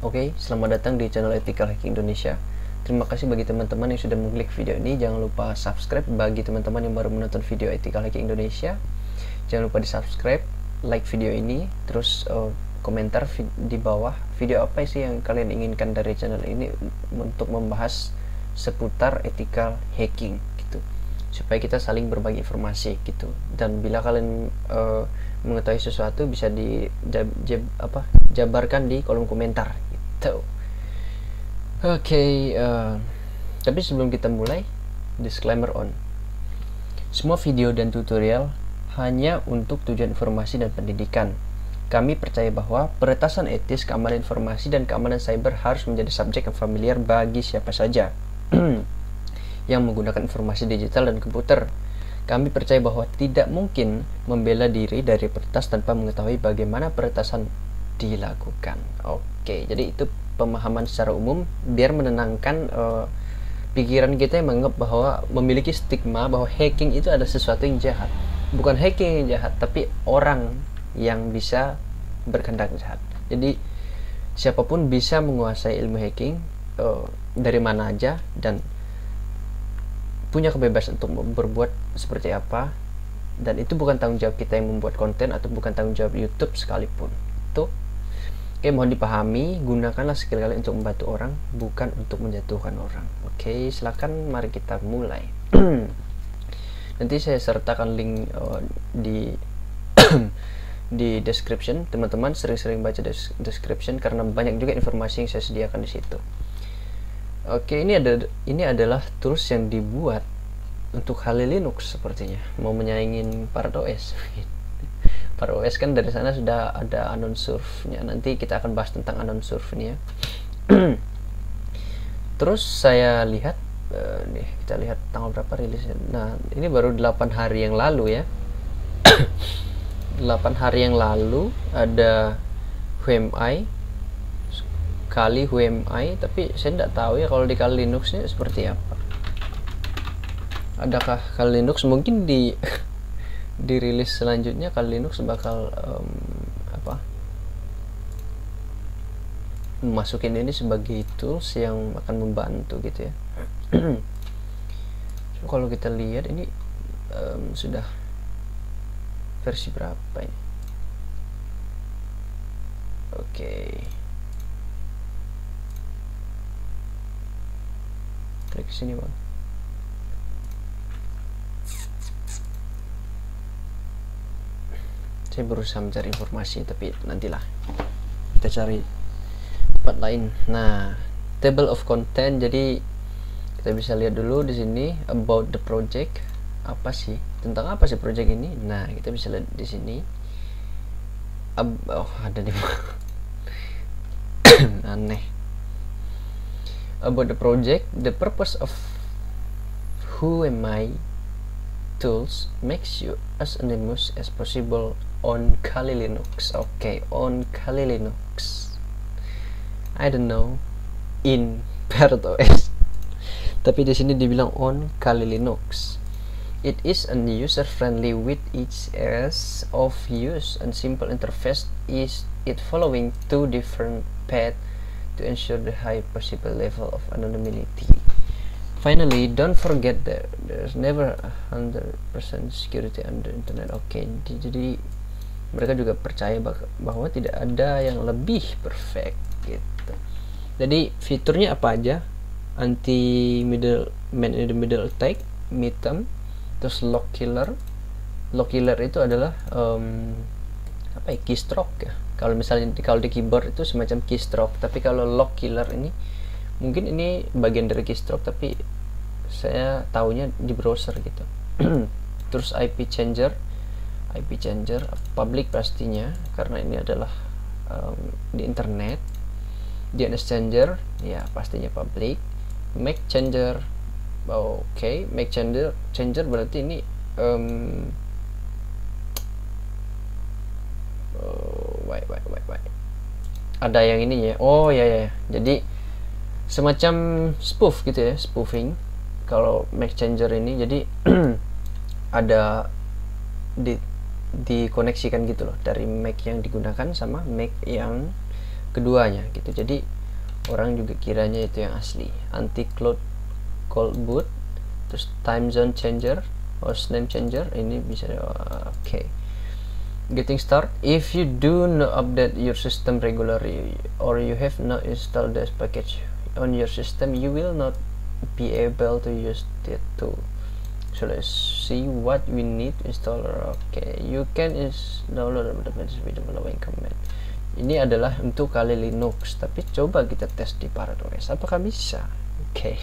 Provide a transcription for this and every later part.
Oke, selamat datang di channel Ethical Hacking Indonesia. Terima kasih bagi teman-teman yang sudah mengklik video ini. Jangan lupa subscribe bagi teman-teman yang baru menonton video Ethical Hacking Indonesia. Jangan lupa di subscribe, like video ini, terus komentar di bawah video apa sih yang kalian inginkan dari channel ini untuk membahas seputar ethical hacking gitu, supaya kita saling berbagi informasi gitu. Dan bila kalian mengetahui sesuatu bisa jabarkan di kolom komentar gitu. Oke, tapi sebelum kita mulai, disclaimer on. Semua video dan tutorial hanya untuk tujuan informasi dan pendidikan. Kami percaya bahwa peretasan etis, keamanan informasi, dan keamanan cyber harus menjadi subjek yang familiar bagi siapa saja yang menggunakan informasi digital dan komputer. Kami percaya bahwa tidak mungkin membela diri dari peretas tanpa mengetahui bagaimana peretasan dilakukan. Oke, jadi itu pemahaman secara umum biar menenangkan pikiran kita yang menganggap bahwa memiliki stigma bahwa hacking itu ada sesuatu yang jahat. Bukan hacking yang jahat, tapi orang yang bisa berkehendak jahat. Jadi siapapun bisa menguasai ilmu hacking dari mana aja dan punya kebebasan untuk berbuat seperti apa, dan itu bukan tanggung jawab kita yang membuat konten atau bukan tanggung jawab YouTube sekalipun. Tuh. Oke, mohon dipahami, gunakanlah skill kalian untuk membantu orang, bukan untuk menjatuhkan orang. Oke, silakan, mari kita mulai. Nanti saya sertakan link di di description. Teman-teman sering-sering baca description karena banyak juga informasi yang saya sediakan di situ. Oke, ini adalah tools yang dibuat untuk Kali Linux sepertinya, mau menyaingin PartOS. PartOS kan dari sana sudah ada anon surfnya. Nanti kita akan bahas tentang anon surfnya. Terus saya lihat nih, kita lihat tanggal berapa rilisnya. Nah, ini baru 8 hari yang lalu ya. 8 hari yang lalu ada WMI Kali WMI, tapi saya tidak tahu ya kalau di Kali Linuxnya seperti apa. Adakah Kali Linux mungkin dirilis selanjutnya Kali Linux bakal masukin ini sebagai tools yang akan membantu gitu ya. So, kalau kita lihat ini sudah versi berapa ini? Oke. Klik sini bang. Saya berusaha mencari informasi, tapi nantilah kita cari tempat lain. Nah, table of content. Jadi kita bisa lihat dulu di sini about the project. Apa sih? Tentang apa sih project ini? Nah, kita bisa lihat di sini. Ada di aneh. About the project, the purpose of WMI tools makes you as anonymous as possible on Kali Linux. Okay, on Kali Linux. I don't know in PartOS. Tapi di sini dibilang on Kali Linux. It is user friendly with its ease of use and simple interface. Is it following two different paths to ensure the high possible level of anonymity. Finally, don't forget that there's never 100% security on the internet. Oke, jadi mereka juga percaya bahwa tidak ada yang lebih perfect gitu. Jadi fiturnya apa aja? Anti man in the middle attack, midterm, terus lock killer. Lock killer itu adalah keystroke ya. Kalau misalnya di keyboard itu semacam keystroke, tapi kalau lock killer ini mungkin ini bagian dari keystroke, tapi saya taunya di browser gitu. Terus IP changer public pastinya karena ini adalah di internet. DNS changer ya pastinya public. MAC changer, oke, MAC changer berarti ini ada yang ini ya. Oh ya. Jadi semacam spoof gitu ya, spoofing. Kalau MAC changer ini jadi ada dikoneksikan gitu loh dari Mac yang digunakan sama Mac yang keduanya gitu. Jadi orang juga kiranya itu yang asli. Anti cloud cold boot, terus time zone changer, host name changer, ini bisa. Oke. Getting start. If you do not update your system regularly or you have not installed this package on your system, you will not be able to use it too. So let's see what we need to install. Okay, you can download the video following command. Ini adalah untuk kali Linux, tapi coba kita tes di ParrotOS apakah bisa. Oke.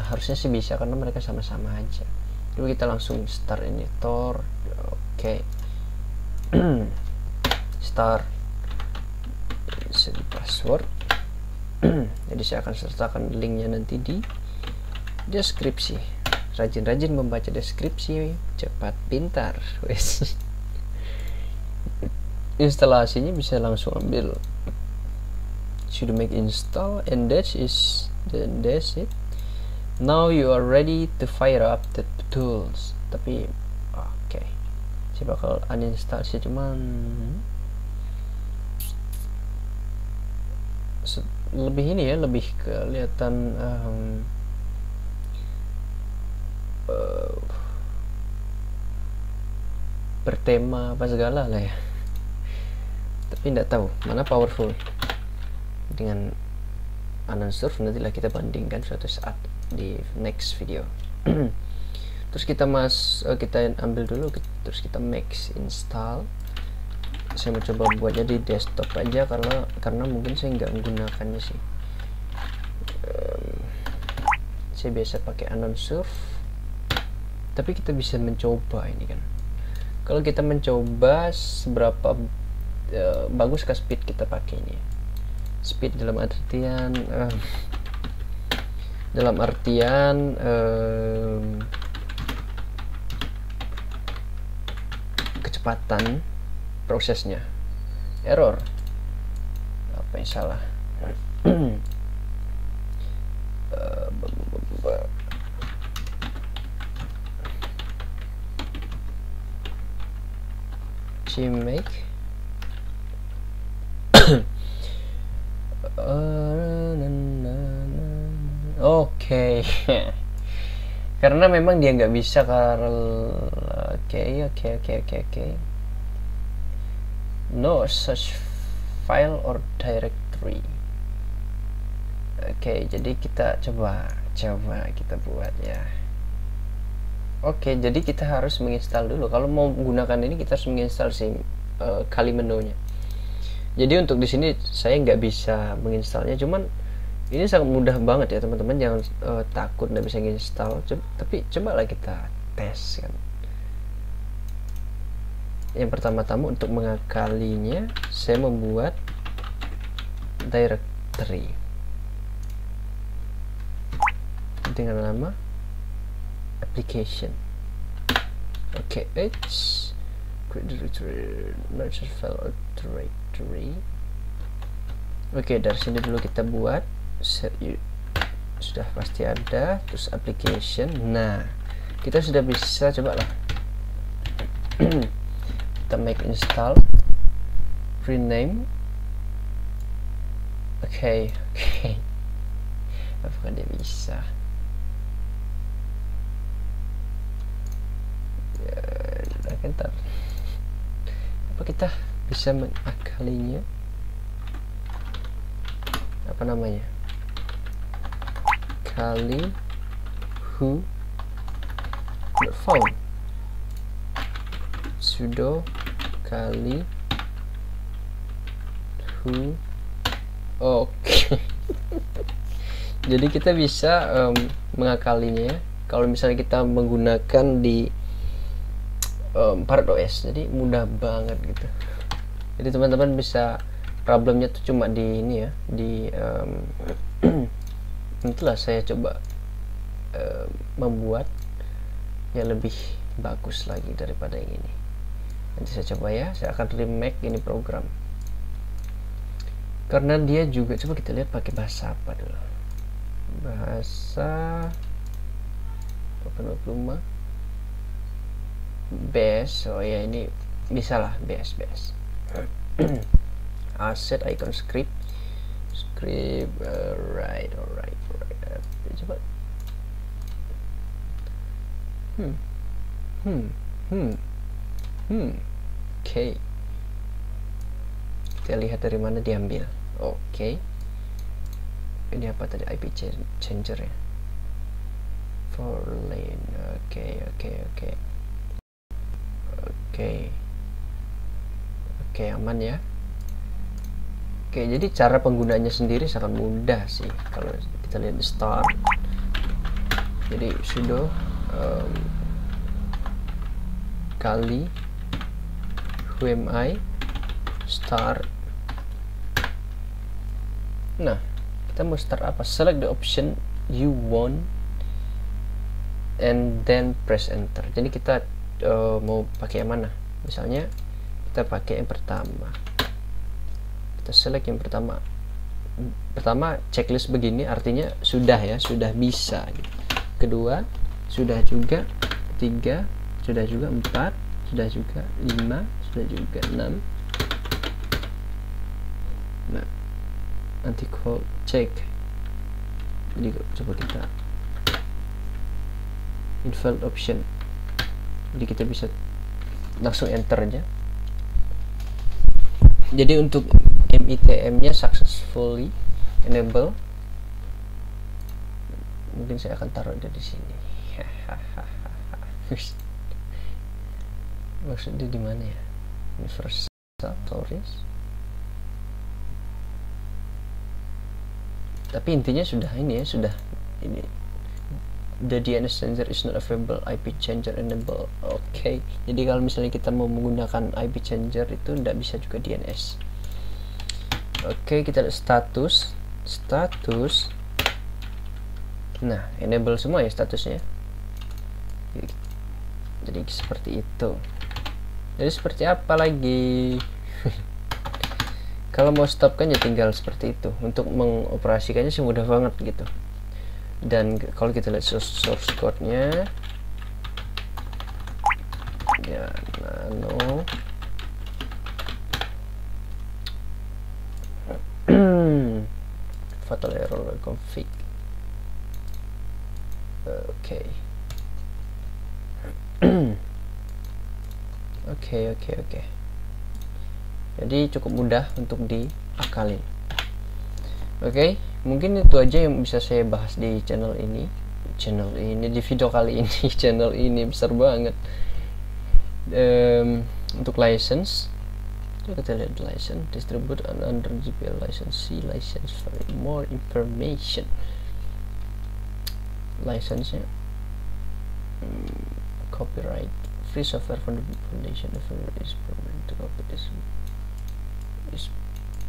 Harusnya sih bisa karena mereka sama-sama aja. Coba kita langsung start ini Tor. Oke. Start. Set password. Jadi saya akan sertakan linknya nanti di deskripsi. Rajin-rajin membaca deskripsi, cepat pintar. Wes. Instalasinya bisa langsung ambil sudo make install and that's it. Now you are ready to fire up the tools. Tapi oke. Saya bakal uninstall sih, cuman lebih ini ya, lebih kelihatan bertema apa segala lah ya, tapi tidak tahu mana powerful dengan Unsurf. Nantilah kita bandingkan suatu saat di next video. Terus kita kita ambil dulu, terus kita max install. Saya mau coba buatnya di desktop aja karena mungkin saya nggak menggunakannya sih. Saya biasa pakai Unsurf, tapi kita bisa mencoba ini kan. Kalau kita mencoba seberapa baguskah speed kita pakai ini? Speed dalam artian kecepatan prosesnya. Error apa yang salah? Make Oke. Karena memang dia nggak bisa oke. No such file or directory. Oke, jadi kita coba kita buat ya. Oke, jadi kita harus menginstal dulu. Kalau mau menggunakan ini kita harus menginstal kali menunya. Jadi untuk di sini saya nggak bisa menginstalnya, cuman ini sangat mudah banget ya teman-teman. Jangan takut nggak bisa menginstal, tapi cobalah kita tes kan. Yang pertama-tama untuk mengakalinya saya membuat directory dengan nama application. Oke, create directory, nurture file directory. Oke, dari sini dulu kita buat sudah pasti ada, terus application. Nah, kita sudah bisa, coba lah kita make install, rename. Oke. Apakah dia bisa? Ntar apa kita bisa mengakalinya, apa namanya, kali who not found, sudo kali who. Oke. Jadi kita bisa mengakalinya kalau misalnya kita menggunakan di ParrotOS. Jadi mudah banget gitu. Jadi teman-teman bisa, problemnya tuh cuma di ini ya, di itulah saya coba membuat yang lebih bagus lagi daripada yang ini. Nanti saya coba ya, saya akan remake ini program karena dia juga, coba kita lihat pakai bahasa apa dulu. Bahasa Open BS. Oh ya, ini bisa lah BS. asset icon script alright. Coba oke. Kita lihat dari mana diambil. Oke. Ini apa tadi? IP changer ya, for lane. Oke, aman ya. Oke, jadi cara penggunaannya sendiri sangat mudah sih. Kalau kita lihat di start, jadi sudo kali wmi start. Nah, kita mau start apa? Select the option you want and then press enter. Jadi kita mau pakai yang mana? Misalnya kita pakai yang pertama. Kita select yang pertama. Checklist begini artinya sudah ya, sudah bisa gitu. Kedua sudah juga, 3 sudah juga, 4 sudah juga, 5 sudah juga, 6. Nah, nanti call check. Jadi coba kita invalid option. Jadi kita bisa langsung enter aja. Jadi untuk MITM nya successfully enable. Mungkin saya akan taruh dia di sini. Maksudnya di mana ya? Universal storage. Tapi intinya sudah ini ya, sudah ini. The DNS changer is not available, IP changer enable. Oke. Jadi kalau misalnya kita mau menggunakan IP changer itu tidak bisa juga DNS. Oke, kita lihat status. Nah, enable semua ya statusnya. Jadi seperti itu. Jadi seperti apa lagi? Kalau mau stop kan ya tinggal seperti itu. Untuk mengoperasikannya sih mudah banget gitu. Dan kalau kita lihat source code-nya ya, nano fatal error config. Oke. Jadi cukup mudah untuk diakalin. Oke, mungkin itu aja yang bisa saya bahas di channel ini di video kali ini. Channel ini besar banget. Untuk license, kita lihat license, distribute under GPL license, see license for more information. License-nya copyright, free software from the foundation is permitted to copy is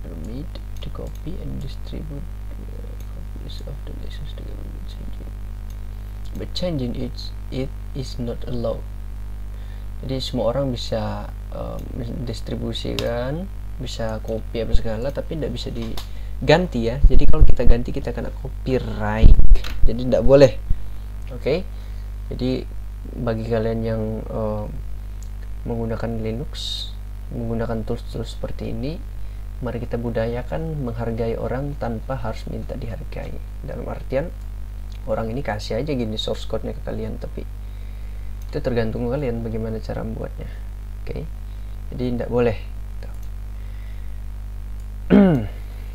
permitted to copy and distribute copies of the license together with changing, but changing it is not allowed. Jadi semua orang bisa distribusikan, bisa copy apa segala, tapi tidak bisa diganti ya. Jadi kalau kita ganti kita kena copyright, jadi tidak boleh. Oke. Jadi bagi kalian yang menggunakan Linux, menggunakan tools-tools seperti ini, mari kita budayakan menghargai orang tanpa harus minta dihargai. Dalam artian orang ini kasih aja gini source code-nya ke kalian, tapi itu tergantung kalian bagaimana cara membuatnya. Oke. Jadi tidak boleh.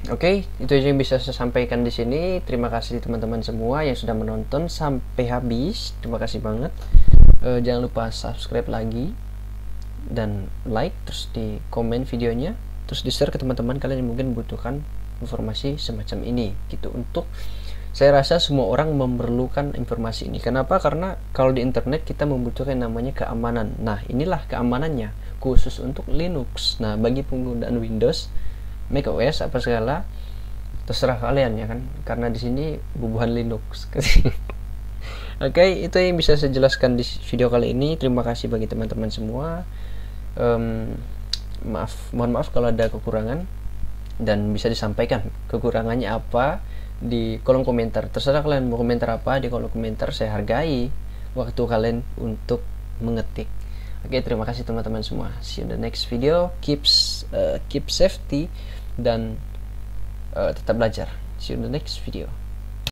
Oke, itu aja yang bisa saya sampaikan di sini. Terima kasih teman-teman semua yang sudah menonton sampai habis. Terima kasih banget. Jangan lupa subscribe lagi dan like, terus di komen videonya, terus di share ke teman-teman kalian yang mungkin membutuhkan informasi semacam ini gitu. Untuk saya rasa semua orang memerlukan informasi ini. Kenapa? Karena kalau di internet kita membutuhkan namanya keamanan. Nah, inilah keamanannya khusus untuk Linux. Nah, bagi penggunaan Windows, macOS apa segala terserah kalian ya kan, karena di sini bubuhan Linux. Oke, itu yang bisa saya jelaskan di video kali ini. Terima kasih bagi teman-teman semua. Mohon maaf kalau ada kekurangan, dan bisa disampaikan kekurangannya apa di kolom komentar. Terserah kalian mau komentar apa di kolom komentar, saya hargai waktu kalian untuk mengetik. Oke, terima kasih teman-teman semua. See you in the next video. Keep safety dan tetap belajar. See you in the next video.